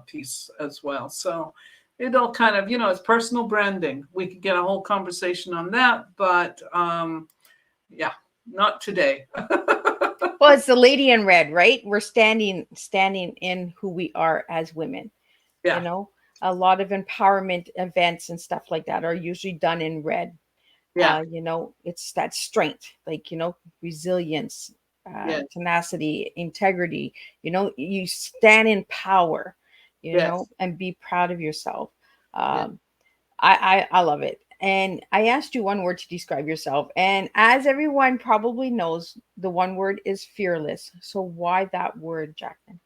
piece as well. So it all kind of, it's personal branding. We could get a whole conversation on that, but yeah, not today. Well, it's the lady in red, right? We're standing in who we are as women. Yeah. a lot of empowerment events and stuff like that are usually done in red. Yeah. It's that strength, like, resilience, Yes. tenacity, integrity. You stand in power, Yes. and be proud of yourself. Yes. um, I love it. And I asked you one word to describe yourself, and as everyone probably knows, the one word is fearless. So why that word, Jacqueline?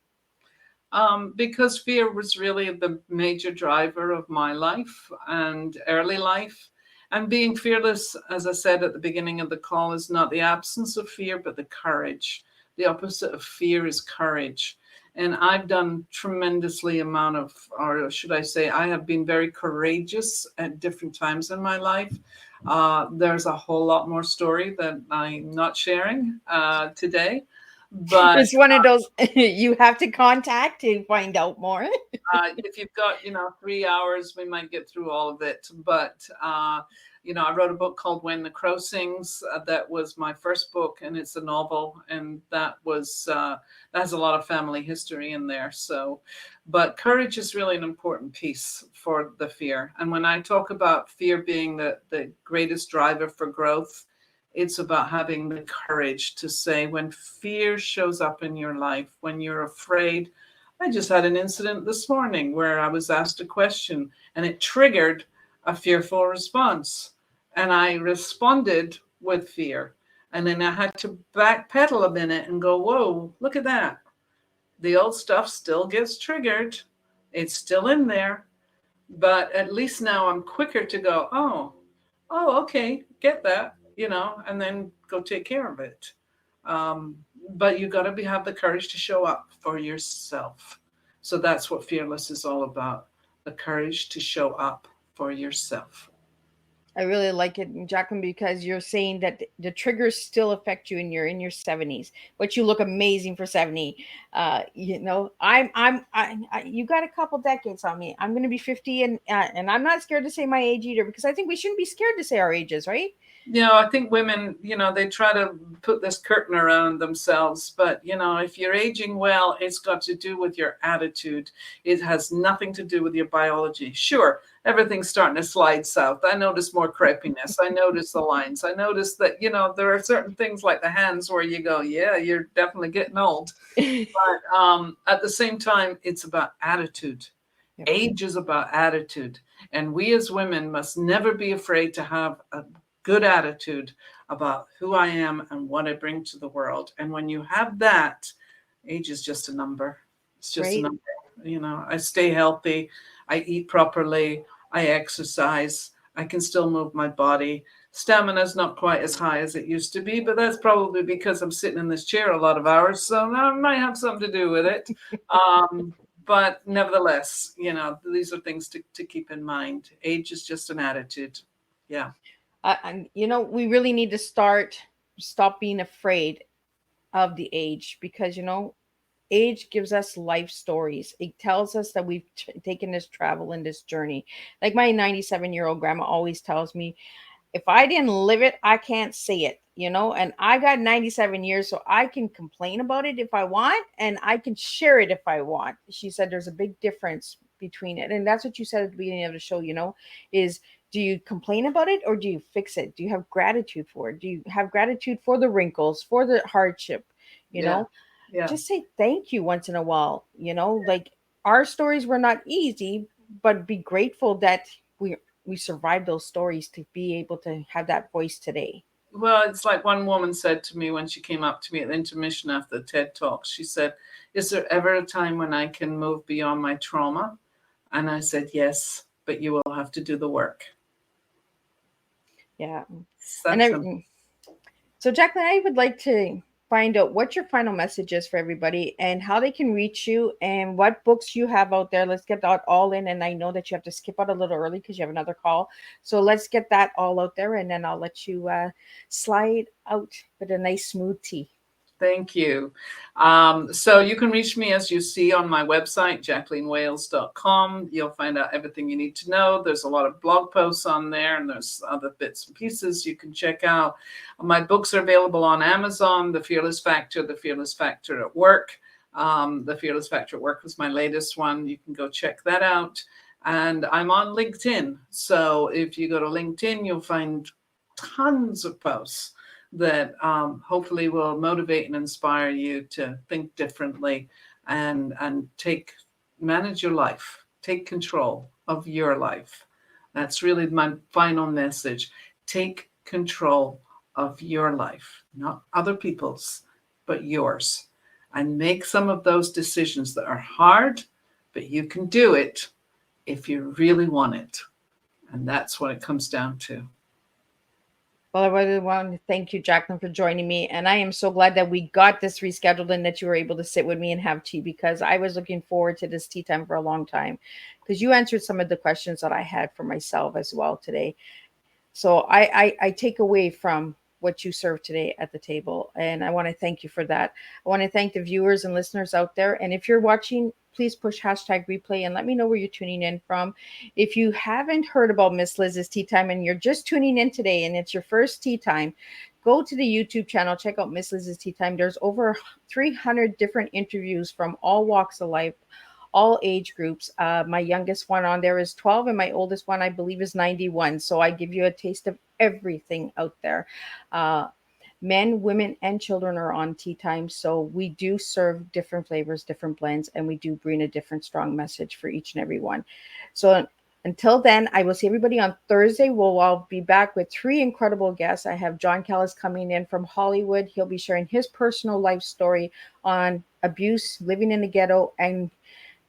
Because fear was really the major driver of my life and early life. And being fearless, as I said at the beginning of the call, is not the absence of fear, but the courage. The opposite of fear is courage. And I've done tremendously amount of, or should I say, I have been very courageous at different times in my life. There's a whole lot more story that I'm not sharing today, but It's one of those you have to contact to find out more. if you've got 3 hours, we might get through all of it. But I wrote a book called When the Crow Sings. That was my first book, and it's a novel, and that has a lot of family history in there. So, but courage is really an important piece for the fear. And when I talk about fear being the greatest driver for growth, it's about having the courage to say, when fear shows up in your life, when you're afraid. I just had an incident this morning where I was asked a question and it triggered a fearful response. And I responded with fear. And then I had to backpedal a minute and go, whoa, look at that. The old stuff still gets triggered. It's still in there. But at least now I'm quicker to go, okay, get that, and then go take care of it. But you got to have the courage to show up for yourself. So that's what fearless is all about, the courage to show up for yourself. I really like it, Jacqueline, because you're saying that the triggers still affect you, and you're in your 70s, but you look amazing for 70. You got a couple decades on me. I'm going to be 50, and I'm not scared to say my age either, because I think we shouldn't be scared to say our ages, right? I think women, they try to put this curtain around themselves. But, if you're aging well, it's got to do with your attitude. It has nothing to do with your biology. Sure, everything's starting to slide south. I notice more crepiness. I notice the lines. I notice that, there are certain things like the hands where you go, yeah, you're definitely getting old. But at the same time, it's about attitude. Yep. Age is about attitude. And we as women must never be afraid to have a good attitude about who I am and what I bring to the world. And when you have that, age is just a number. It's just a number. I stay healthy. I eat properly. I exercise. I can still move my body. Stamina is not quite as high as it used to be, but that's probably because I'm sitting in this chair a lot of hours. So that might have something to do with it. But nevertheless, these are things to keep in mind. Age is just an attitude. Yeah. We really need to stop being afraid of the age, because age gives us life stories. It tells us that we've taken this travel and this journey. Like my 97-year-old grandma always tells me, if I didn't live it, I can't say it, and I got 97 years, so I can complain about it if I want, and I can share it if I want. She said there's a big difference between it. And that's what you said at the beginning of the show, is, do you complain about it or do you fix it? Do you have gratitude for it? Do you have gratitude for the wrinkles, for the hardship? Yeah. Just say thank you once in a while. Like, our stories were not easy, but be grateful that we survived those stories to be able to have that voice today. Well, it's like one woman said to me when she came up to me at the intermission after the TED Talk. She said, is there ever a time when I can move beyond my trauma? And I said, yes, but you will have to do the work. Yeah. So Jacqueline, I would like to find out what your final message is for everybody and how they can reach you and what books you have out there. Let's get that all in. And I know that you have to skip out a little early because you have another call. So let's get that all out there, and then I'll let you slide out with a nice smooth tea. Thank you. So you can reach me, as you see, on my website, JacquelineWales.com. You'll find out everything you need to know. There's a lot of blog posts on there, and there's other bits and pieces you can check out. My books are available on Amazon, The Fearless Factor, The Fearless Factor at Work. The Fearless Factor at Work was my latest one. You can go check that out. And I'm on LinkedIn. So if you go to LinkedIn, you'll find tons of posts that hopefully will motivate and inspire you to think differently and manage your life, take control of your life. That's really my final message. Take control of your life, not other people's, but yours. And make some of those decisions that are hard, but you can do it if you really want it. And that's what it comes down to. Well, I really want to thank you, Jacqueline, for joining me. And I am so glad that we got this rescheduled and that you were able to sit with me and have tea, because I was looking forward to this tea time for a long time, because you answered some of the questions that I had for myself as well today. So I take away from what you served today at the table. And I want to thank you for that. I want to thank the viewers and listeners out there. And if you're watching, please push hashtag replay and let me know where you're tuning in from. If you haven't heard about Miss Liz's Tea Time and you're just tuning in today and it's your first tea time, go to the YouTube channel, check out Miss Liz's Tea Time. There's over 300 different interviews from all walks of life, all age groups. My youngest one on there is 12, and my oldest one, I believe, is 91. So I give you a taste of everything out there. Men, women, and children are on tea time. So we do serve different flavors, different blends, and we do bring a different strong message for each and every one. So until then, I will see everybody on Thursday. I'll be back with 3 incredible guests. I have John Callis coming in from Hollywood. He'll be sharing his personal life story on abuse, living in the ghetto, and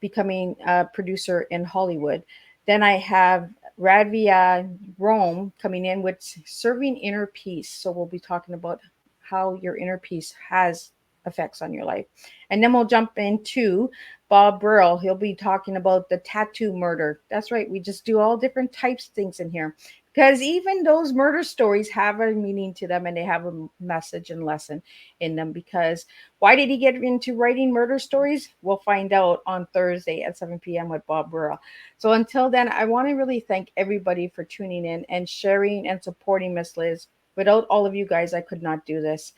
becoming a producer in Hollywood. Then I have Radvia Rome coming in with serving inner peace. So we'll be talking about how your inner peace has effects on your life. And then we'll jump into Bob Burrell. He'll be talking about the tattoo murder. That's right. We just do all different types of things in here, because even those murder stories have a meaning to them and they have a message and lesson in them. Because why did he get into writing murder stories? We'll find out on Thursday at 7 p.m. with Bob Burrell. So until then, I want to really thank everybody for tuning in and sharing and supporting Miss Liz. Without all of you guys, I could not do this.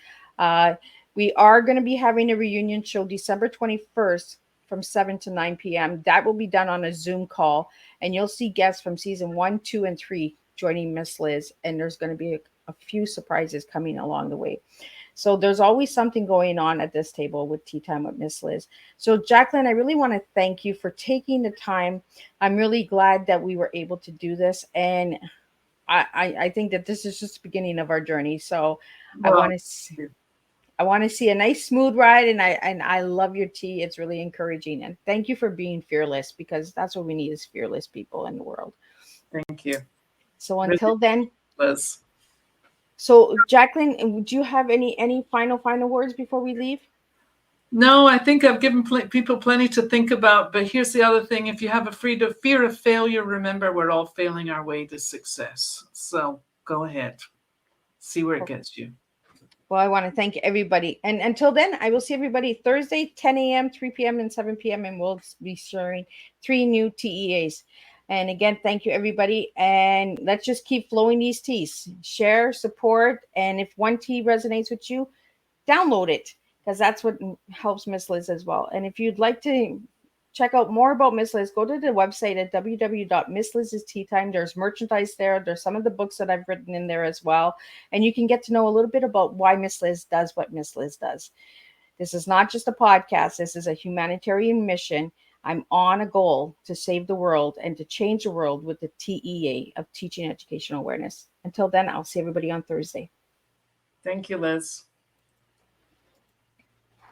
We are going to be having a reunion show December 21st from 7 to 9 p.m. That will be done on a Zoom call, and you'll see guests from season 1, 2, and 3 joining Miss Liz, and there's going to be a few surprises coming along the way. So there's always something going on at this table with Tea Time with Miss Liz. So Jacqueline, I really want to thank you for taking the time. I'm really glad that we were able to do this, and I think that this is just the beginning of our journey. So Well, I want to see a nice smooth ride, and I love your tea. It's really encouraging, and thank you for being fearless, because that's what we need, is fearless people in the world. thank you, So until then, Liz. so Jacqueline, do you have any final words before we leave? No, I think I've given people plenty to think about. But here's the other thing. If you have a fear of failure, remember we're all failing our way to success. So go ahead. See where it gets you. Well, I want to thank everybody. And until then, I will see everybody Thursday, 10 a.m., 3 p.m., and 7 p.m. And we'll be sharing 3 new TEAs. And again, thank you, everybody. And let's just keep flowing these teas. Share, support. And if one tea resonates with you, download it, because that's what helps Miss Liz as well. And if you'd like to check out more about Miss Liz, go to the website at www.misslizsteatime. There's merchandise there. There's some of the books that I've written in there as well. And you can get to know a little bit about why Miss Liz does what Miss Liz does. This is not just a podcast. This is a humanitarian mission. I'm on a goal to save the world and to change the world with the TEA of Teaching Educational Awareness. Until then, I'll see everybody on Thursday. Thank you, Liz.